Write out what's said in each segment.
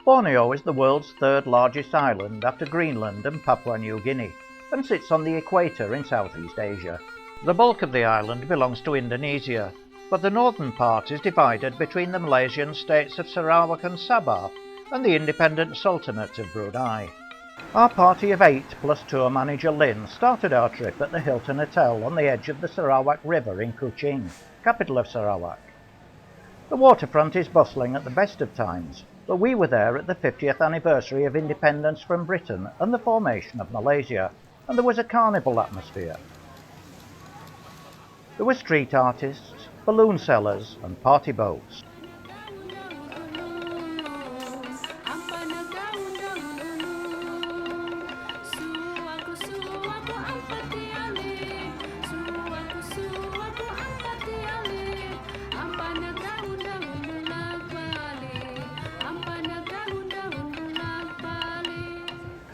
Borneo is the world's third largest island after Greenland and Papua New Guinea, and sits on the equator in Southeast Asia. The bulk of the island belongs to Indonesia, but the northern part is divided between the Malaysian states of Sarawak and Sabah and the independent Sultanate of Brunei. Our party of 8 plus tour manager Lynn started our trip at the Hilton Hotel on the edge of the Sarawak River in Kuching, capital of Sarawak. The waterfront is bustling at the best of times, but we were there at the 50th anniversary of independence from Britain and the formation of Malaysia, and there was a carnival atmosphere. There were street artists, balloon sellers and party boats.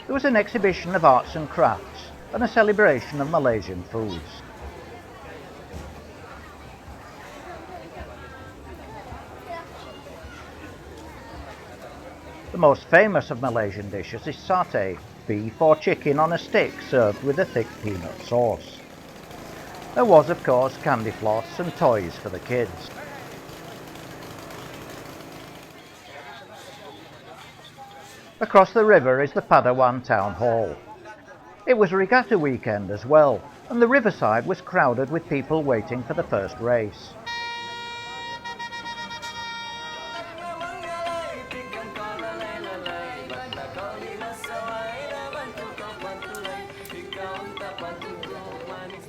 There was an exhibition of arts and crafts and a celebration of Malaysian foods. The most famous of Malaysian dishes is satay, beef or chicken on a stick served with a thick peanut sauce. There was, of course, candy floss and toys for the kids. Across the river is the Padawan Town Hall. It was regatta weekend as well, and the riverside was crowded with people waiting for the first race.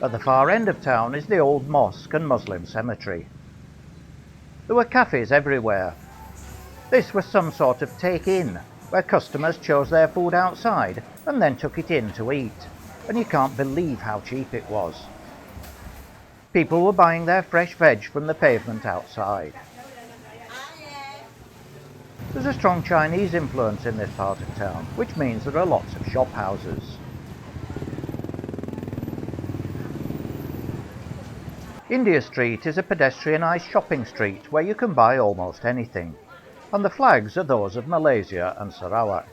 At the far end of town is the old mosque and Muslim cemetery. There were cafes everywhere. This was some sort of take-in, where customers chose their food outside and then took it in to eat, and you can't believe how cheap it was. People were buying their fresh veg from the pavement outside. There's a strong Chinese influence in this part of town, which means there are lots of shop houses. India Street is a pedestrianised shopping street where you can buy almost anything, and the flags are those of Malaysia and Sarawak.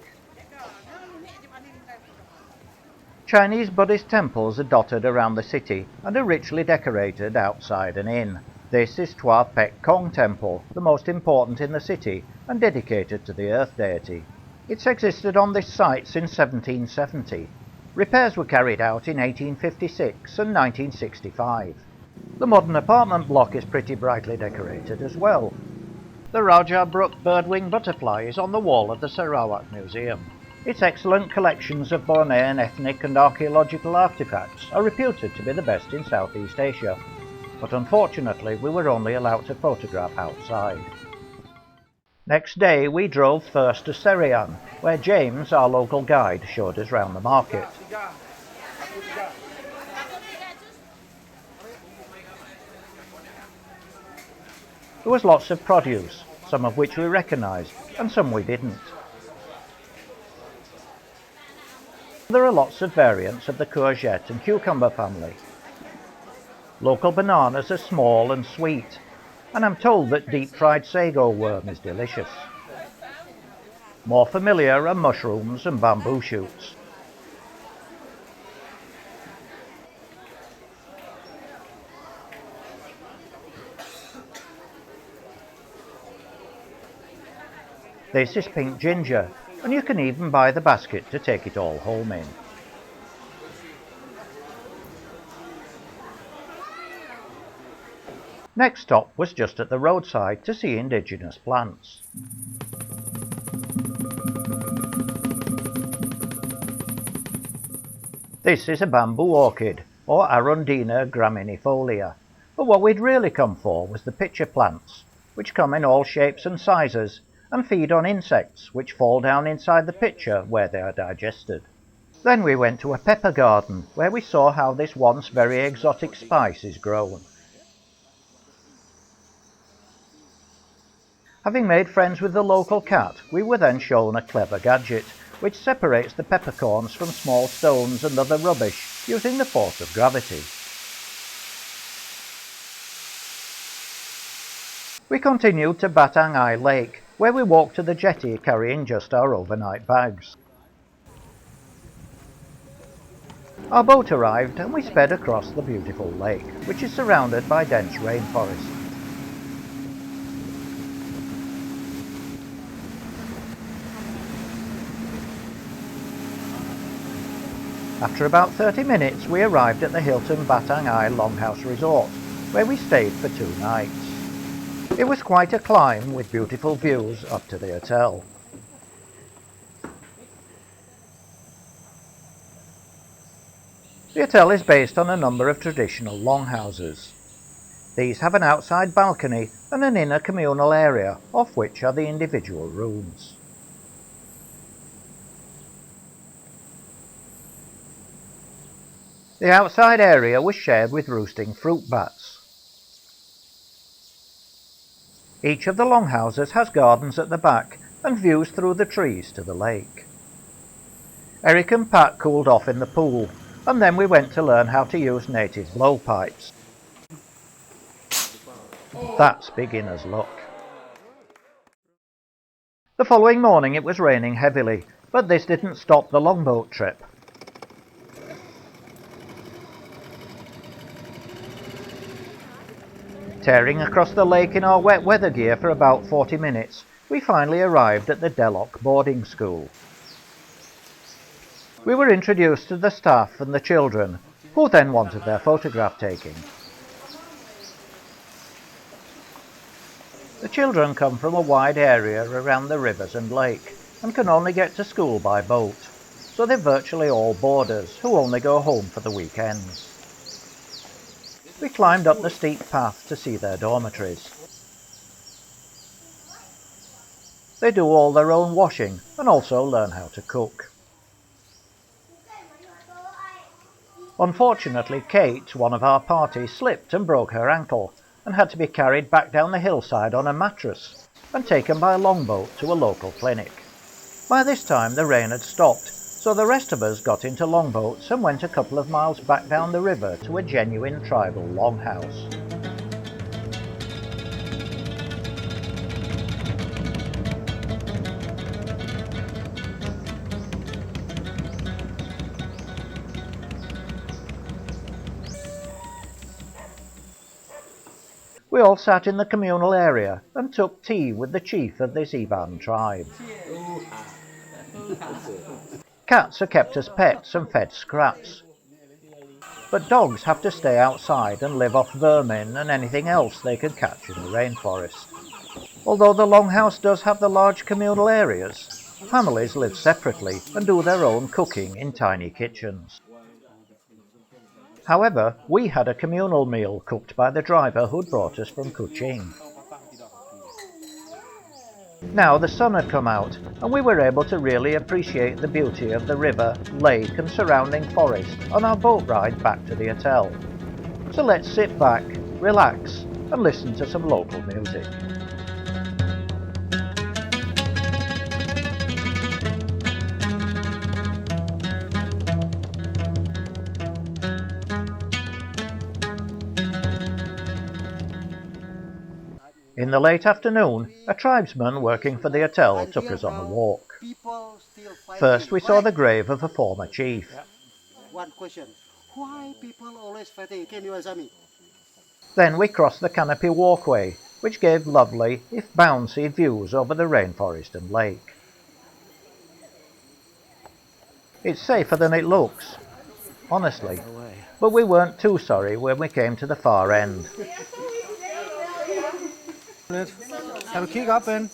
Chinese Buddhist temples are dotted around the city and are richly decorated outside and in. This is Tua Pek Kong Temple, the most important in the city and dedicated to the earth deity. It's existed on this site since 1770. Repairs were carried out in 1856 and 1965. The modern apartment block is pretty brightly decorated as well. The Raja Brook birdwing butterfly is on the wall of the Sarawak Museum. Its excellent collections of Bornean ethnic and archaeological artifacts are reputed to be the best in Southeast Asia, but unfortunately we were only allowed to photograph outside. Next day we drove first to Serian, where James, our local guide, showed us round the market. There was lots of produce, some of which we recognised and some we didn't. There are lots of variants of the courgette and cucumber family. Local bananas are small and sweet, and I'm told that deep-fried sago worm is delicious. More familiar are mushrooms and bamboo shoots. This is pink ginger, and you can even buy the basket to take it all home in. Next stop was just at the roadside to see indigenous plants. This is a bamboo orchid, or Arundina graminifolia, but what we'd really come for was the pitcher plants, which come in all shapes and sizes and feed on insects which fall down inside the pitcher where they are digested. Then we went to a pepper garden where we saw how this once very exotic spice is grown. Having made friends with the local cat, we were then shown a clever gadget which separates the peppercorns from small stones and other rubbish using the force of gravity. We continued to Batang Ai Lake, where we walked to the jetty carrying just our overnight bags. Our boat arrived and we sped across the beautiful lake, which is surrounded by dense rainforest. After about 30 minutes we arrived at the Hilton Batang Ai Longhouse Resort, where we stayed for 2 nights. It was quite a climb with beautiful views up to the hotel. The hotel is based on a number of traditional longhouses. These have an outside balcony and an inner communal area, off which are the individual rooms. The outside area was shared with roosting fruit bats. Each of the longhouses has gardens at the back and views through the trees to the lake. Eric and Pat cooled off in the pool, and then we went to learn how to use native blowpipes. That's beginner's luck. The following morning it was raining heavily, but this didn't stop the longboat trip. Tearing across the lake in our wet weather gear for about 40 minutes, we finally arrived at the Delok boarding school. We were introduced to the staff and the children, who then wanted their photograph taking. The children come from a wide area around the rivers and lake, and can only get to school by boat, so they're virtually all boarders who only go home for the weekends. We climbed up the steep path to see their dormitories. They do all their own washing and also learn how to cook. Unfortunately, Kate, one of our party, slipped and broke her ankle and had to be carried back down the hillside on a mattress and taken by a longboat to a local clinic. By this time the rain had stopped, so the rest of us got into longboats and went a couple of miles back down the river to a genuine tribal longhouse. We all sat in the communal area and took tea with the chief of this Iban tribe. Cats are kept as pets and fed scraps, but dogs have to stay outside and live off vermin and anything else they can catch in the rainforest. Although the longhouse does have the large communal areas, families live separately and do their own cooking in tiny kitchens. However, we had a communal meal cooked by the driver who'd brought us from Kuching. Now the sun had come out, and we were able to really appreciate the beauty of the river, lake and surrounding forest on our boat ride back to the hotel. So let's sit back, relax and listen to some local music. In the late afternoon, a tribesman working for the hotel took us on a walk. First we saw the grave of a former chief. One question, why people always fighting? Can you answer me? Then we crossed the canopy walkway, which gave lovely, if bouncy, views over the rainforest and lake. It's safer than it looks, honestly, but we weren't too sorry when we came to the far end. Have a kick up and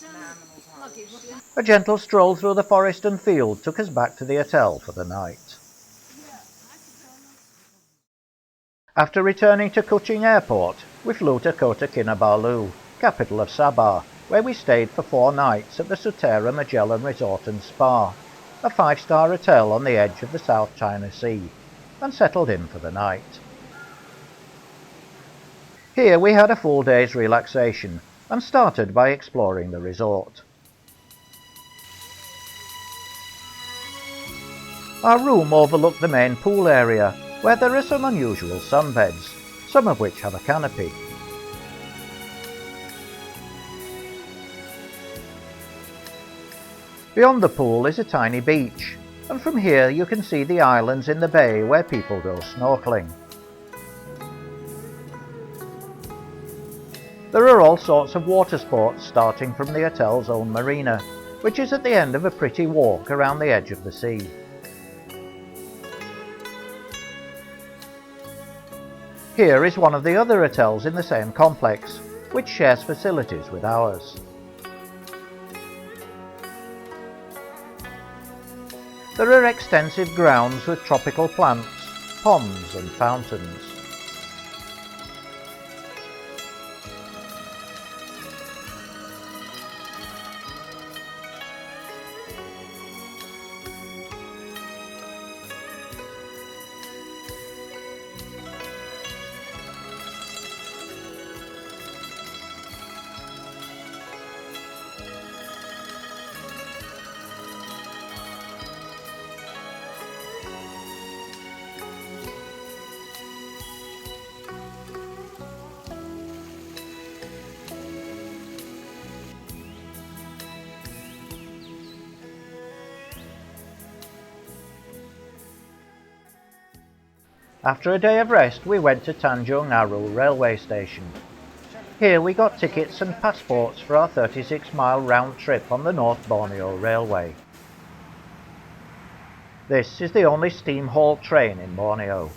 A gentle stroll through the forest and field took us back to the hotel for the night. After returning to Kuching Airport, we flew to Kota Kinabalu, capital of Sabah, where we stayed for 4 nights at the Sutera Magellan Resort and Spa, a 5-star hotel on the edge of the South China Sea, and settled in for the night. Here we had a full day's relaxation and started by exploring the resort. Our room overlooked the main pool area, where there are some unusual sunbeds, some of which have a canopy. Beyond the pool is a tiny beach, and from here you can see the islands in the bay where people go snorkeling. There are all sorts of water sports starting from the hotel's own marina, which is at the end of a pretty walk around the edge of the sea. Here is one of the other hotels in the same complex, which shares facilities with ours. There are extensive grounds with tropical plants, ponds and fountains. After a day of rest, we went to Tanjung Aru railway station. Here we got tickets and passports for our 36-mile round trip on the North Borneo Railway. This is the only steam-hauled train in Borneo.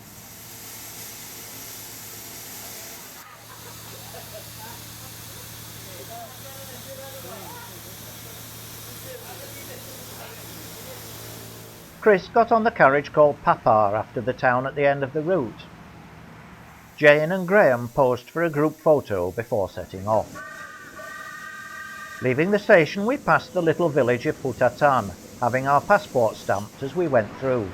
Chris got on the carriage called Papar after the town at the end of the route. Jane and Graham posed for a group photo before setting off. Leaving the station, we passed the little village of Putatan, having our passport stamped as we went through,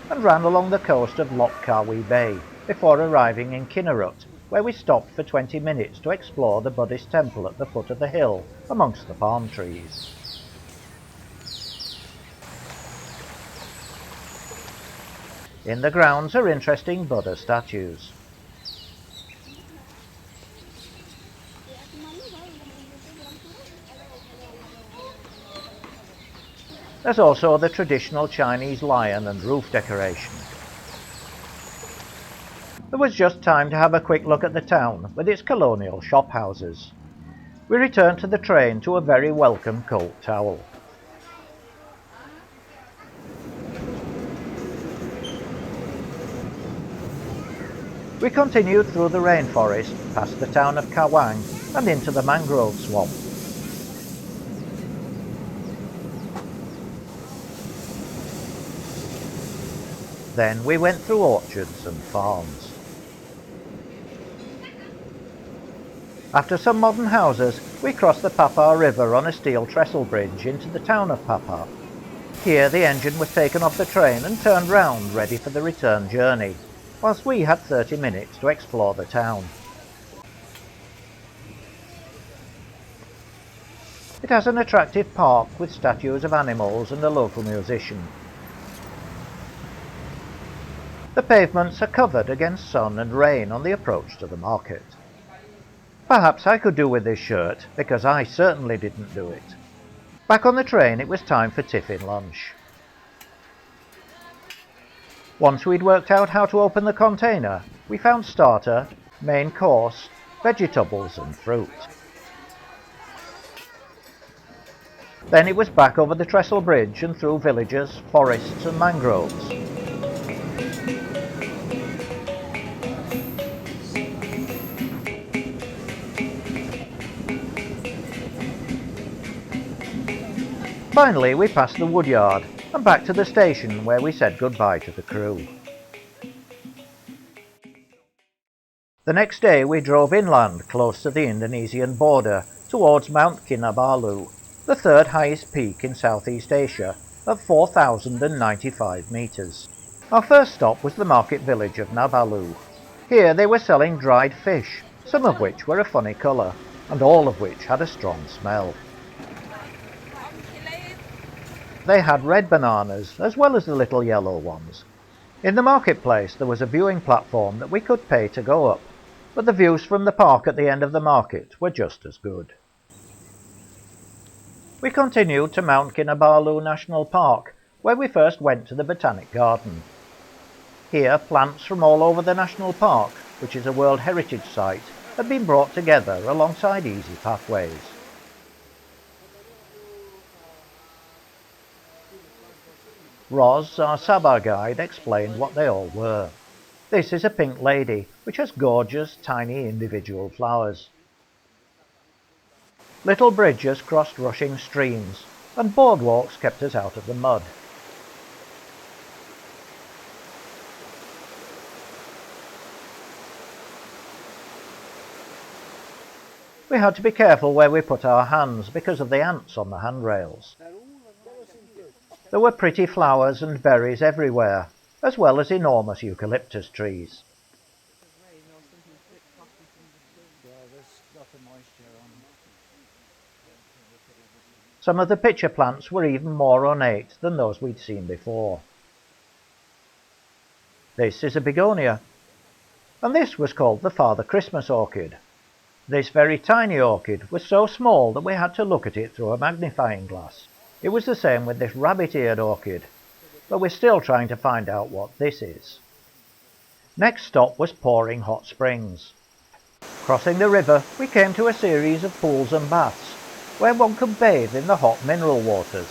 and ran along the coast of Lok Kawi Bay before arriving in Kinarut, where we stopped for 20 minutes to explore the Buddhist temple at the foot of the hill amongst the palm trees. In the grounds are interesting Buddha statues. There's also the traditional Chinese lion and roof decoration. There was just time to have a quick look at the town with its colonial shop houses. We returned to the train to a very welcome cold towel. We continued through the rainforest, past the town of Kawang and into the mangrove swamp. Then we went through orchards and farms. After some modern houses, we crossed the Papar River on a steel trestle bridge into the town of Papar. Here the engine was taken off the train and turned round ready for the return journey, whilst we had 30 minutes to explore the town. It has an attractive park with statues of animals and a local musician. The pavements are covered against sun and rain on the approach to the market. Perhaps I could do with this shirt, because I certainly didn't do it. Back on the train, it was time for tiffin lunch. Once we'd worked out how to open the container, we found starter, main course, vegetables and fruit. Then it was back over the trestle bridge and through villages, forests and mangroves. Finally, we passed the woodyard and back to the station where we said goodbye to the crew. The next day we drove inland close to the Indonesian border towards Mont Kinabalu, the third highest peak in Southeast Asia at 4,095 metres. Our first stop was the market village of Nabalu. Here they were selling dried fish, some of which were a funny colour and all of which had a strong smell. They had red bananas as well as the little yellow ones. In the marketplace there was a viewing platform that we could pay to go up, but the views from the park at the end of the market were just as good. We continued to Mont Kinabalu National Park, where we first went to the Botanic Garden. Here, plants from all over the national park, which is a World Heritage Site, had been brought together alongside easy pathways. Roz, our Sabah guide, explained what they all were. This is a pink lady, which has gorgeous, tiny individual flowers. Little bridges crossed rushing streams, and boardwalks kept us out of the mud. We had to be careful where we put our hands because of the ants on the handrails. There were pretty flowers and berries everywhere, as well as enormous eucalyptus trees. Some of the pitcher plants were even more ornate than those we'd seen before. This is a begonia, and this was called the Father Christmas orchid. This very tiny orchid was so small that we had to look at it through a magnifying glass. It was the same with this rabbit-eared orchid, but we're still trying to find out what this is. Next stop was Pouring Hot Springs. Crossing the river, we came to a series of pools and baths, where one could bathe in the hot mineral waters.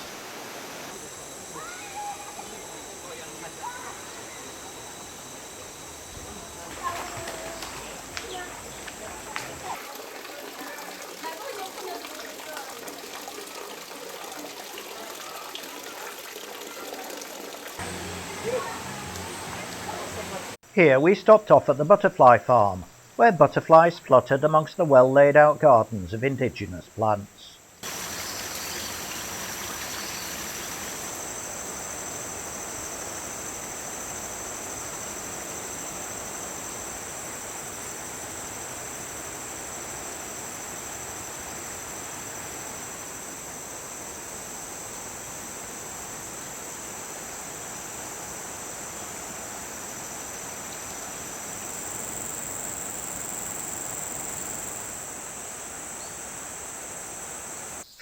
Here we stopped off at the butterfly farm, where butterflies fluttered amongst the well-laid-out gardens of indigenous plants.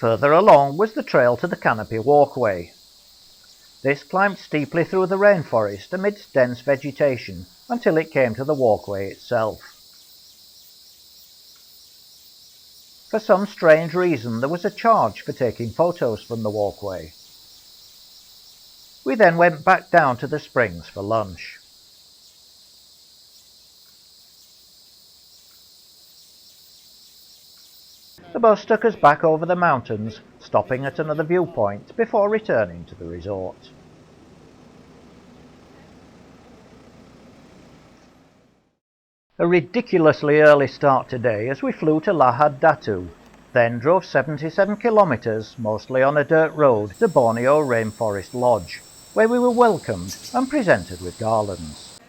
Further along was the trail to the canopy walkway. This climbed steeply through the rainforest amidst dense vegetation until it came to the walkway itself. For some strange reason, there was a charge for taking photos from the walkway. We then went back down to the springs for lunch. The bus took us back over the mountains, stopping at another viewpoint before returning to the resort. A ridiculously early start today as we flew to Lahad Datu, then drove 77 kilometres, mostly on a dirt road, to Borneo Rainforest Lodge, where we were welcomed and presented with garlands.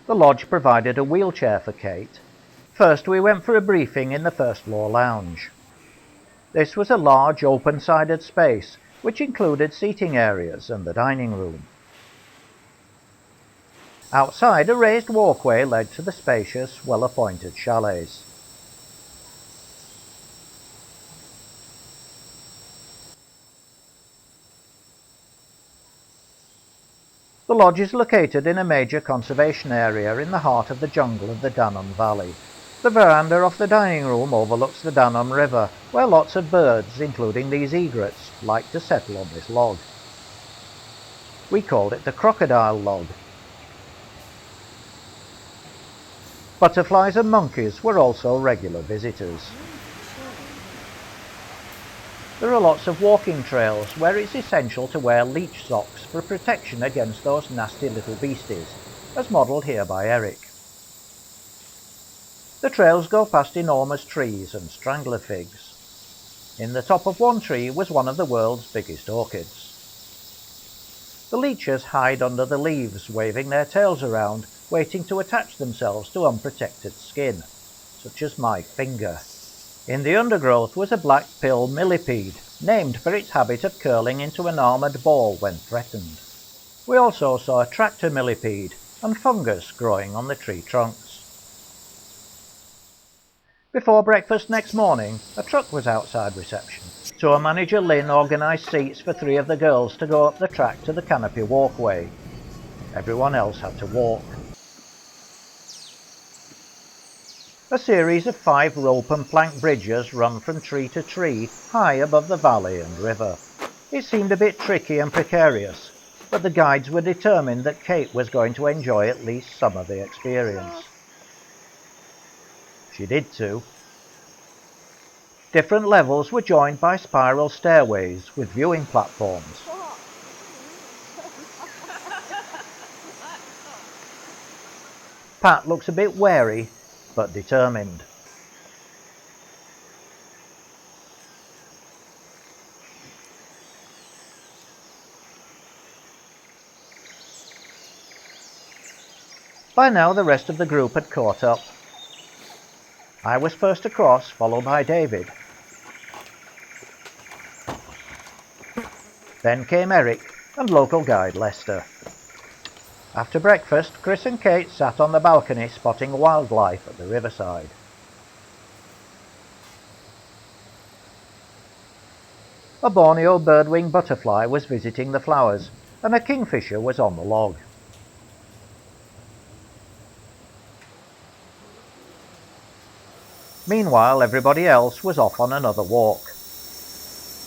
The lodge provided a wheelchair for Kate. First we went for a briefing in the first floor lounge. This was a large open-sided space which included seating areas and the dining room. Outside, a raised walkway led to the spacious, well-appointed chalets. The lodge is located in a major conservation area in the heart of the jungle of the Danum Valley. The veranda off the dining room overlooks the Danum River, where lots of birds, including these egrets, like to settle on this log. We called it the crocodile log. Butterflies and monkeys were also regular visitors. There are lots of walking trails where it's essential to wear leech socks for protection against those nasty little beasties, as modelled here by Eric. The trails go past enormous trees and strangler figs. In the top of one tree was one of the world's biggest orchids. The leeches hide under the leaves, waving their tails around, waiting to attach themselves to unprotected skin, such as my finger. In the undergrowth was a black pill millipede, named for its habit of curling into an armoured ball when threatened. We also saw a tractor millipede and fungus growing on the tree trunks. Before breakfast next morning, a truck was outside reception. Tour manager Lynn organised seats for 3 of the girls to go up the track to the canopy walkway. Everyone else had to walk. A series of 5 rope and plank bridges run from tree to tree high above the valley and river. It seemed a bit tricky and precarious, but the guides were determined that Kate was going to enjoy at least some of the experience. She did too. Different levels were joined by spiral stairways with viewing platforms. Pat looks a bit wary, but determined. By now the rest of the group had caught up. I was first across, followed by David. Then came Eric and local guide Lester. After breakfast, Chris and Kate sat on the balcony spotting wildlife at the riverside. A Borneo birdwing butterfly was visiting the flowers, and a kingfisher was on the log. Meanwhile, everybody else was off on another walk.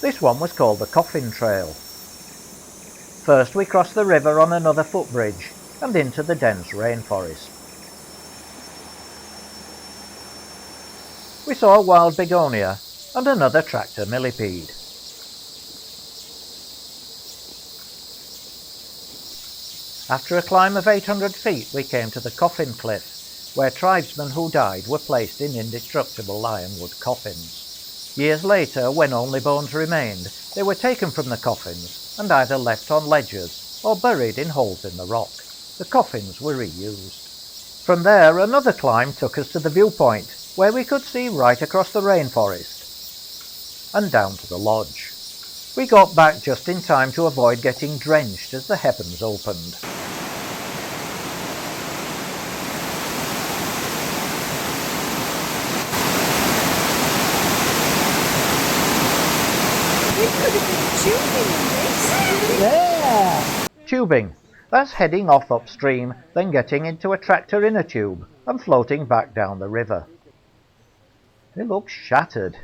This one was called the Coffin Trail. First we crossed the river on another footbridge and into the dense rainforest. We saw a wild begonia and another tractor millipede. After a climb of 800 feet we came to the Coffin Cliff, where tribesmen who died were placed in indestructible lionwood coffins. Years later, when only bones remained, they were taken from the coffins and either left on ledges or buried in holes in the rock. The coffins were reused. From there, another climb took us to the viewpoint, where we could see right across the rainforest and down to the lodge. We got back just in time to avoid getting drenched as the heavens opened. Yeah! Tubing. That's heading off upstream, then getting into a tractor inner tube and floating back down the river. It looks shattered.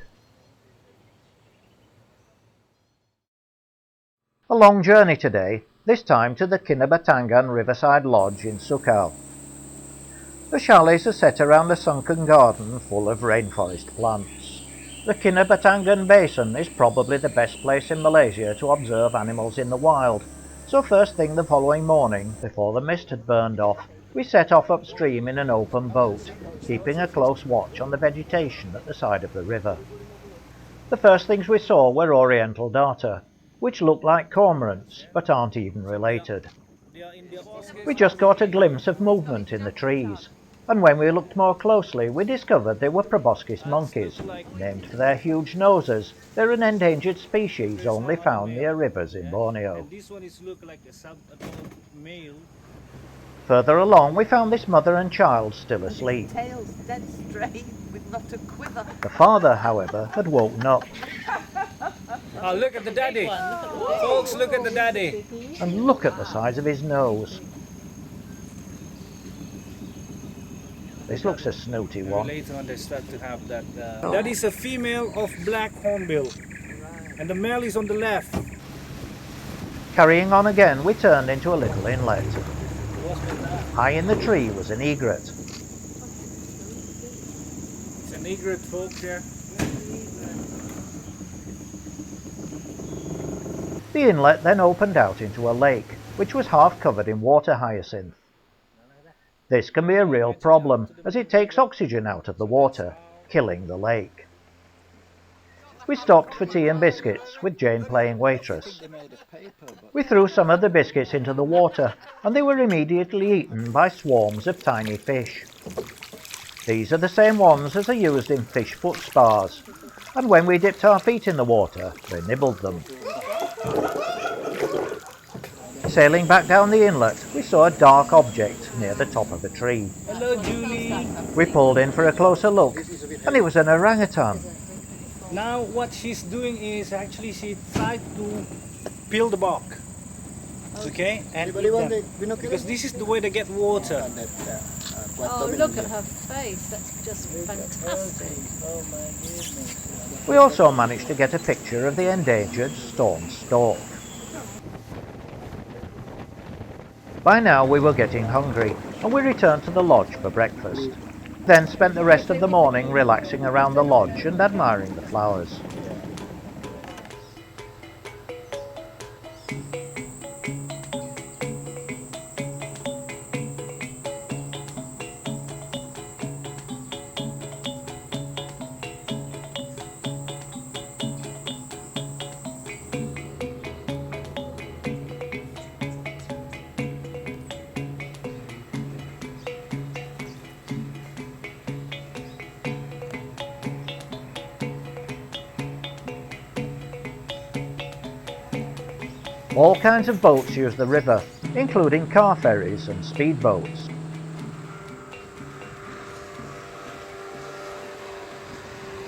A long journey today, this time to the Kinabatangan Riverside Lodge in Sukau. The chalets are set around a sunken garden full of rainforest plants. The Kinabatangan Basin is probably the best place in Malaysia to observe animals in the wild, so first thing the following morning, before the mist had burned off, we set off upstream in an open boat, keeping a close watch on the vegetation at the side of the river. The first things we saw were Oriental darter, which look like cormorants but aren't even related. We just caught a glimpse of movement in the trees, and when we looked more closely we discovered they were Proboscis monkeys. Named for their huge noses, they're an endangered species only found near rivers in Borneo. Further along we found this mother and child still asleep. The father, however, had woken up. Oh, look at the daddy. Folks, look at the daddy. And look at the size of his nose. This looks a snooty one. Later on they start to have that. That is a female of black hornbill. And the male is on the left. Carrying on again, we turned into a little inlet. High in the tree was an egret. It's an egret, folks, here. The inlet then opened out into a lake, which was half covered in water hyacinth. This can be a real problem, as it takes oxygen out of the water, killing the lake. We stopped for tea and biscuits, with Jane playing waitress. We threw some of the biscuits into the water, and they were immediately eaten by swarms of tiny fish. These are the same ones as are used in fish foot spas, and when we dipped our feet in the water, they nibbled them. Sailing back down the inlet, we saw a dark object near the top of a tree. Hello, Julie. We pulled in for a closer look, and it was an orangutan. Now what she's doing is actually she tried to peel the bark. Okay, and eat them. Because this is the way they get water. Oh, look at her face. That's just fantastic. Oh my goodness. We also managed to get a picture of the endangered storm stork. By now we were getting hungry, and we returned to the lodge for breakfast. Then spent the rest of the morning relaxing around the lodge and admiring the flowers. All kinds of boats use the river, including car ferries and speedboats.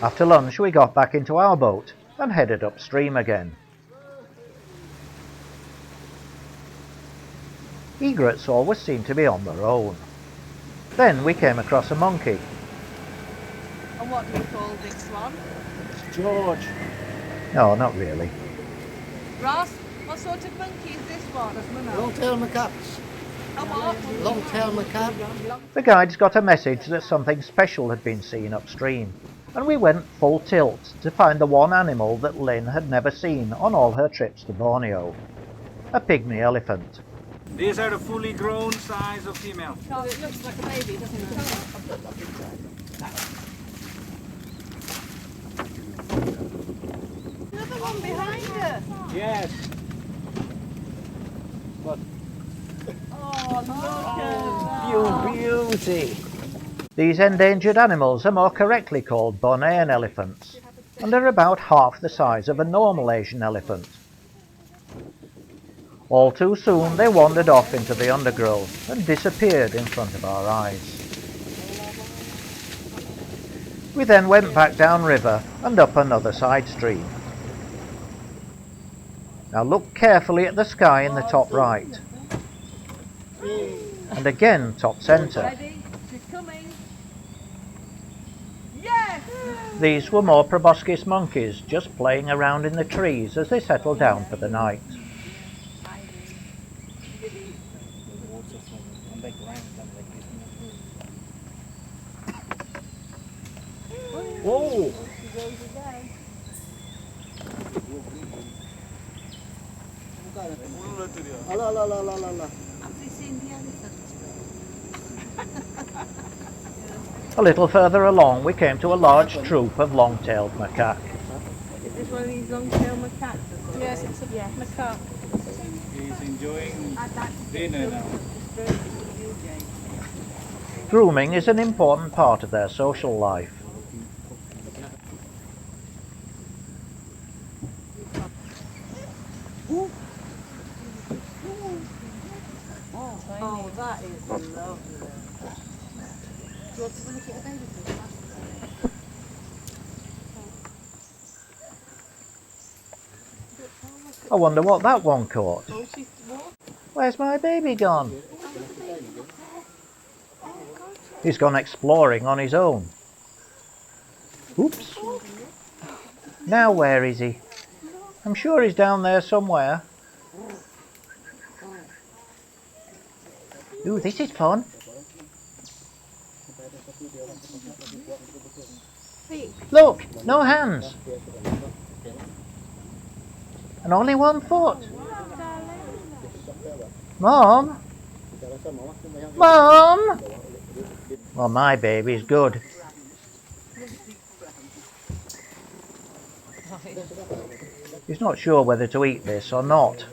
After lunch we got back into our boat and headed upstream again. Egrets always seem to be on their own. Then we came across a monkey. And what do we call this one? George. No, not really. Ross, what sort of monkey is this one? Long-tailed macaques. A what? Long-tailed macaque. The guides got a message that something special had been seen upstream, and we went full tilt to find the one animal that Lynn had never seen on all her trips to Borneo. A pygmy elephant. These are the fully grown size of female. Oh, it looks like a baby, doesn't it? Another one behind her. Yes. But Oh, look at that. you beauty. These endangered animals are more correctly called Bornean elephants, and are about half the size of a normal Asian elephant. All too soon they wandered off into the undergrowth and disappeared in front of our eyes. We then went back downriver and up another side stream. Now look carefully at the sky in the top right, and again top centre. Ready? She's coming. Yes! These were more Proboscis monkeys just playing around in the trees as they settled down for the night. Whoa! Have we seen the elephants? A little further along we came to a large troop of long-tailed macaque. Is this one of these long-tailed macaques? Yes, it's a macaque. He's enjoying dinner now. Grooming is an important part of their social life. Oh, that is lovely. Do you want to look at a baby fish? I wonder what that one caught. Oh, she's what? Where's my baby gone? He's gone exploring on his own. Oops. Now where is he? I'm sure he's down there somewhere. Ooh, this is fun. Look, no hands. And only one foot. Mom? Mom? Well, my baby's good. He's not sure whether to eat this or not.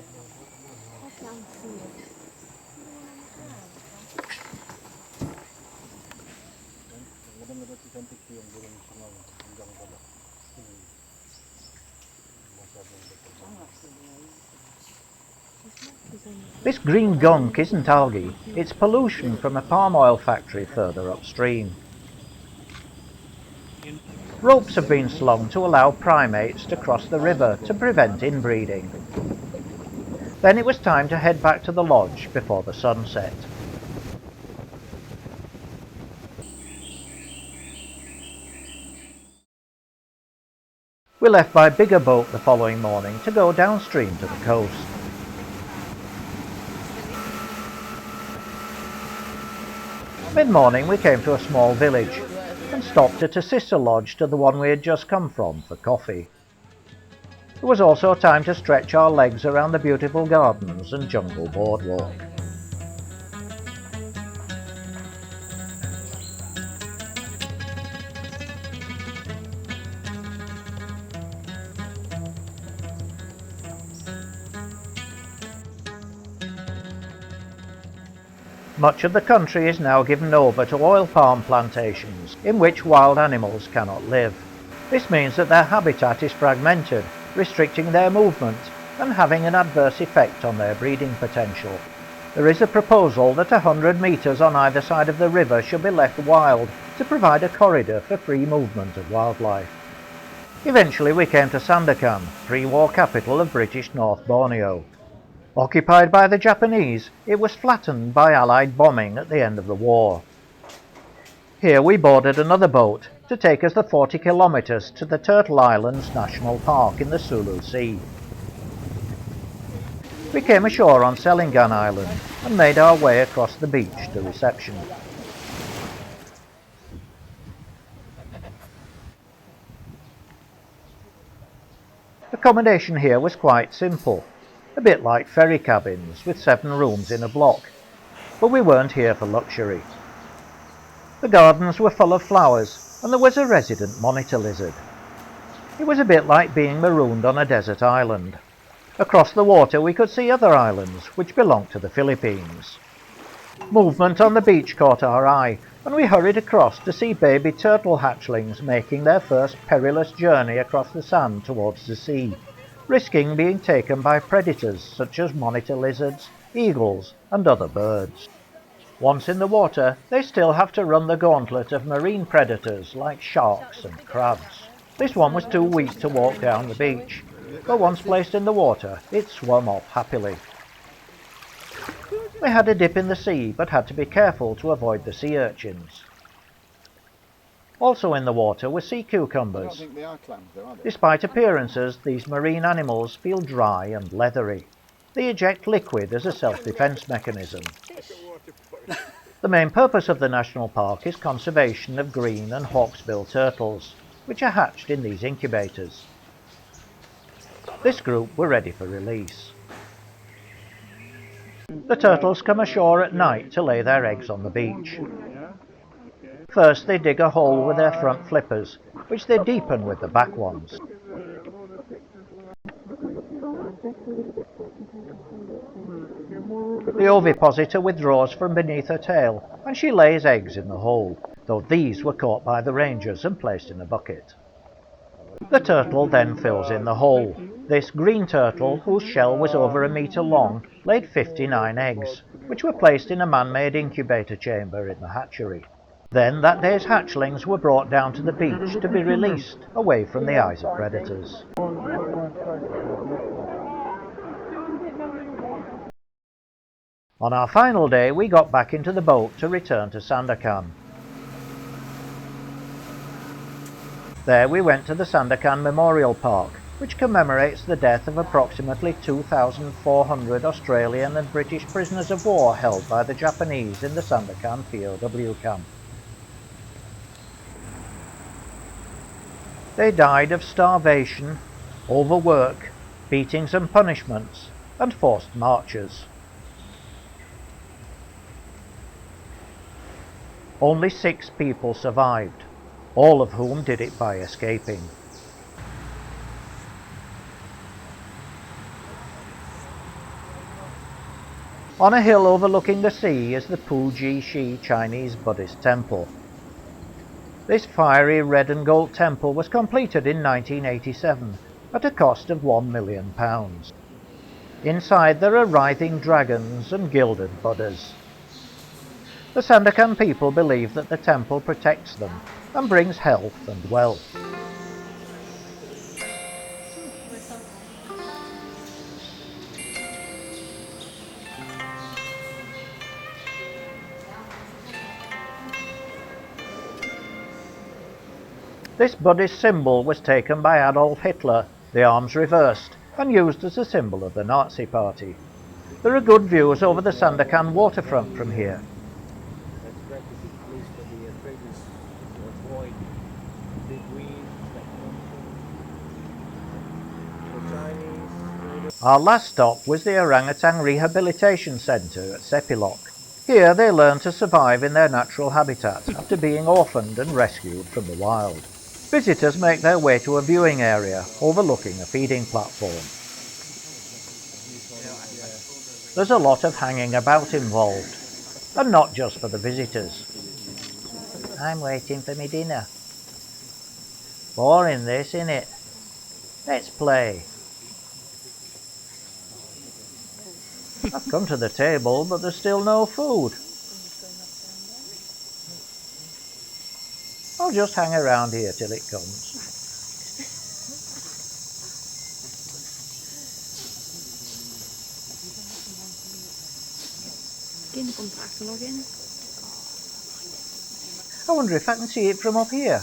This green gunk isn't algae, it's pollution from a palm oil factory further upstream. Ropes have been slung to allow primates to cross the river to prevent inbreeding. Then it was time to head back to the lodge before the sun set. We left by bigger boat the following morning to go downstream to the coast. Mid-morning we came to a small village and stopped at a sister lodge to the one we had just come from for coffee. There was also time to stretch our legs around the beautiful gardens and jungle boardwalk. Much of the country is now given over to oil palm plantations, in which wild animals cannot live. This means that their habitat is fragmented, restricting their movement and having an adverse effect on their breeding potential. There is a proposal that 100 metres on either side of the river should be left wild to provide a corridor for free movement of wildlife. Eventually we came to Sandakan, pre-war capital of British North Borneo. Occupied by the Japanese, it was flattened by Allied bombing at the end of the war. Here we boarded another boat to take us the 40 kilometres to the Turtle Islands National Park in the Sulu Sea. We came ashore on Selingan Island and made our way across the beach to reception. Accommodation here was quite simple, a bit like ferry cabins with 7 rooms in a block, but we weren't here for luxury. The gardens were full of flowers and there was a resident monitor lizard. It was a bit like being marooned on a desert island. Across the water we could see other islands which belonged to the Philippines. Movement on the beach caught our eye and we hurried across to see baby turtle hatchlings making their first perilous journey across the sand towards the sea, risking being taken by predators such as monitor lizards, eagles and other birds. Once in the water, they still have to run the gauntlet of marine predators like sharks and crabs. This one was too weak to walk down the beach, but once placed in the water, it swam off happily. We had a dip in the sea, but had to be careful to avoid the sea urchins. Also in the water were sea cucumbers. I don't think they are clams though, are they? Despite appearances, these marine animals feel dry and leathery. They eject liquid as a self-defense mechanism. The main purpose of the national park is conservation of green and hawksbill turtles, which are hatched in these incubators. This group were ready for release. The turtles come ashore at night to lay their eggs on the beach. First they dig a hole with their front flippers, which they deepen with the back ones. The ovipositor withdraws from beneath her tail and she lays eggs in the hole, though these were caught by the rangers and placed in a bucket. The turtle then fills in the hole. This green turtle, whose shell was over a metre long, laid 59 eggs, which were placed in a man-made incubator chamber in the hatchery. Then that day's hatchlings were brought down to the beach to be released away from the eyes of predators. On our final day we got back into the boat to return to Sandakan. There we went to the Sandakan Memorial Park, which commemorates the death of approximately 2,400 Australian and British prisoners of war held by the Japanese in the Sandakan POW camp. They died of starvation, overwork, beatings and punishments, and forced marches. Only 6 people survived, all of whom did it by escaping. On a hill overlooking the sea is the Puji Shi Chinese Buddhist temple. This fiery red and gold temple was completed in 1987 at a cost of £1 million. Inside there are writhing dragons and gilded Buddhas. The Sandakan people believe that the temple protects them and brings health and wealth. This Buddhist symbol was taken by Adolf Hitler, the arms reversed, and used as a symbol of the Nazi Party. There are good views over the Sandakan waterfront from here. That's practically a place for the traders to avoid the wind, the Chinese. Our last stop was the Orangutan Rehabilitation Centre at Sepilok. Here they learn to survive in their natural habitat after being orphaned and rescued from the wild. Visitors make their way to a viewing area overlooking a feeding platform. There's a lot of hanging about involved, and not just for the visitors. I'm waiting for me dinner. Boring this, innit? Let's play. I've come to the table, but there's still no food. I'll just hang around here till it comes. I wonder if I can see it from up here.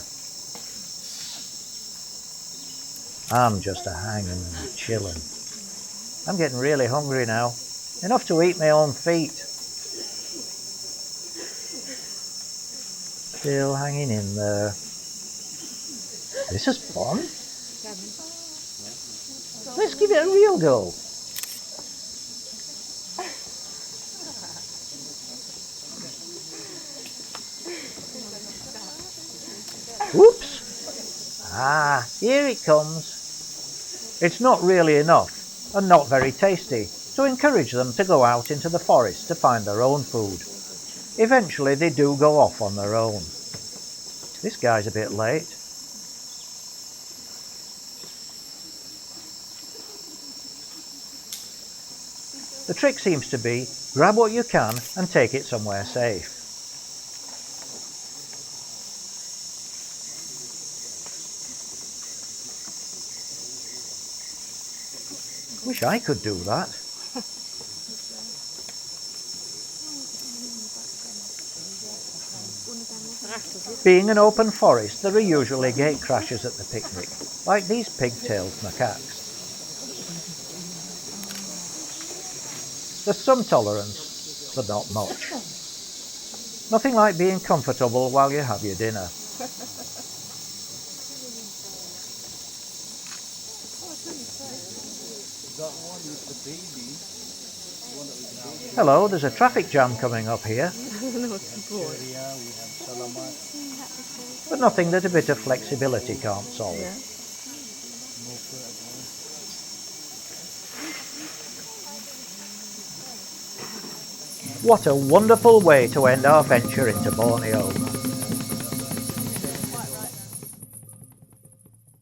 I'm just hanging and chilling. I'm getting really hungry now. Enough to eat my own feet. Still hanging in there. This is fun. Let's give it a real go. Whoops! Ah, here it comes. It's not really enough, and not very tasty, to encourage them to go out into the forest to find their own food. Eventually they do go off on their own. This guy's a bit late. The trick seems to be, grab what you can and take it somewhere safe. Wish I could do that. Being an open forest, there are usually gate crashers at the picnic, like these pig-tailed macaques. There's some tolerance, but not much. Nothing like being comfortable while you have your dinner. Hello, there's a traffic jam coming up here. But nothing that a bit of flexibility can't solve. What a wonderful way to end our venture into Borneo.